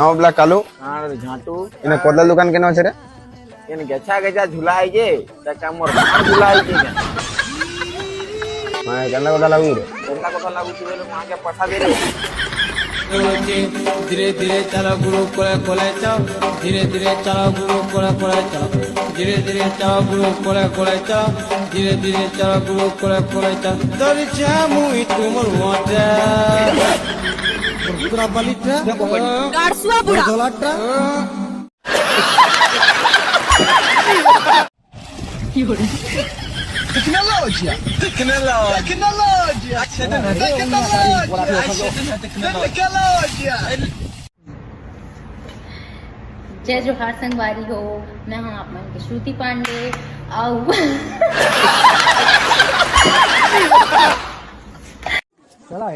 ହଁ ବୋଲା କାଲୁ ঝাঁটু ଏନେ କଦଲା ଦୋକାନ କେନ ଅଛି ରେ এনে গেছা গেছা ঝুলা হয়েছে তাকে আমার ধান ঝুলা হয়েছে ମାନେ କେନ୍ତା କଥା ଲାଗୁଛି ରେ কেনটা কথা লাগুছি বলে মাকে পয়সা দে রে धीरे धीरे चलो गुरु कोले कोले चलो धीरे धीरे चलो गुरु कोले कोले चलो धीरे धीरे चलो गुरु कोले कोले चलो धीरे धीरे चलो गुरु कोले कोले चलो दरी चामु इतुमर वाटे पूरा बलिट्रा गाड़सुआ बुढ़ा जोलाट्रा जय जोहार संगवारी हो। मैं हूँ आप मन की श्रुति पांडे आओ चला